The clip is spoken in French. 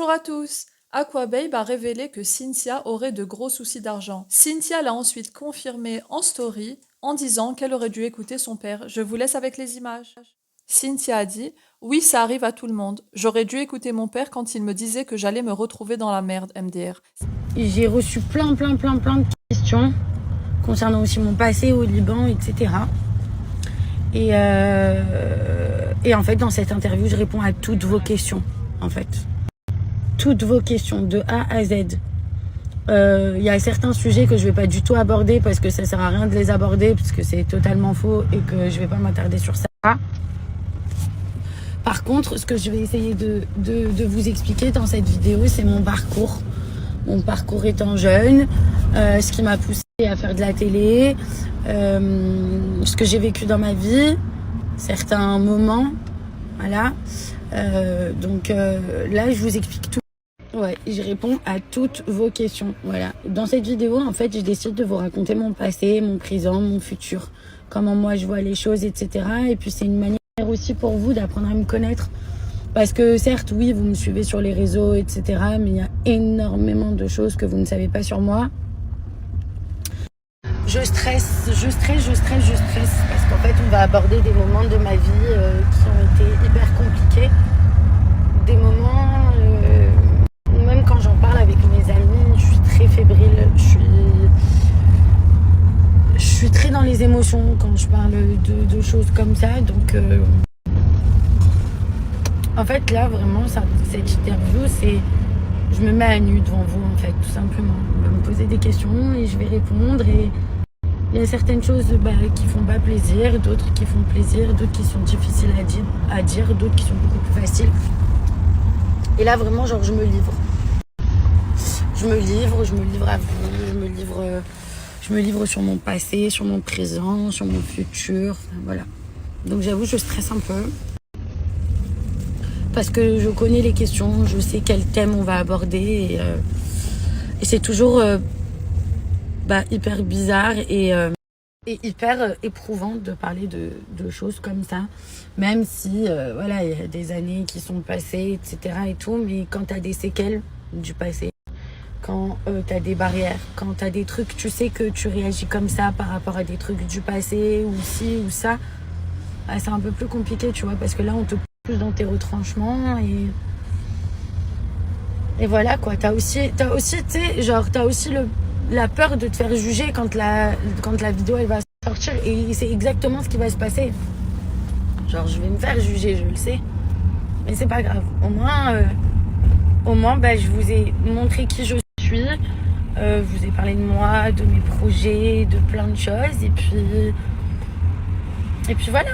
Bonjour à tous. Aquababe a révélé que Cynthia aurait de gros soucis d'argent. Cynthia l'a ensuite confirmé en story en disant qu'elle aurait dû écouter son père. Je vous laisse avec les images. Cynthia a dit: Oui, ça arrive à tout le monde. J'aurais dû écouter mon père quand il me disait que j'allais me retrouver dans la merde, MDR. J'ai reçu plein de questions concernant aussi mon passé au Liban, etc. Et en fait, dans cette interview, je réponds à toutes vos questions, en fait. Toutes vos questions, de A à Z. Il y a certains sujets que je vais pas du tout aborder parce que ça sert à rien de les aborder parce que c'est totalement faux et que je vais pas m'attarder sur ça. Par contre, ce que je vais essayer de vous expliquer dans cette vidéo, c'est mon parcours. Mon parcours étant jeune, ce qui m'a poussé à faire de la télé, ce que j'ai vécu dans ma vie, certains moments, voilà. Donc là, je vous explique tout. Ouais, je réponds à toutes vos questions, voilà. Dans cette vidéo, en fait, j'ai décidé de vous raconter mon passé, mon présent, mon futur, comment moi je vois les choses, etc. Et puis c'est une manière aussi pour vous d'apprendre à me connaître. Parce que certes, oui, vous me suivez sur les réseaux, etc. Mais il y a énormément de choses que vous ne savez pas sur moi. Je stresse. Parce qu'en fait, on va aborder des moments de ma vie qui ont été hyper compliqués. Des moments où même quand j'en parle avec mes amis, je suis très fébrile. Je suis très dans les émotions quand je parle de choses comme ça. Donc... En fait, là, vraiment, cette interview, c'est... Je me mets à nu devant vous, en fait, tout simplement. Vous me posez des questions et je vais répondre. Et il y a certaines choses qui font pas plaisir, d'autres qui font plaisir, d'autres qui sont difficiles à dire, d'autres qui sont beaucoup plus faciles. Et là, vraiment, genre, je me livre. Je me livre à vous, je me livre sur mon passé, sur mon présent, sur mon futur, enfin, voilà. Donc, j'avoue, je stresse un peu. Parce que je connais les questions, je sais quel thème on va aborder et c'est toujours hyper bizarre et hyper éprouvant de parler de choses comme ça, même si voilà, il y a des années qui sont passées, etc. et tout, mais quand t'as des séquelles du passé, quand t'as des barrières, quand t'as des trucs, tu sais que tu réagis comme ça par rapport à des trucs du passé ou ci ou ça, c'est un peu plus compliqué, tu vois, parce que là on te plus dans tes retranchements et voilà quoi. T'as aussi tu sais, genre t'as aussi la peur de te faire juger quand la vidéo elle va sortir et c'est exactement ce qui va se passer. Genre je vais me faire juger, je le sais, mais c'est pas grave. Au moins je vous ai montré qui je suis, je vous ai parlé de moi, de mes projets, de plein de choses et puis voilà,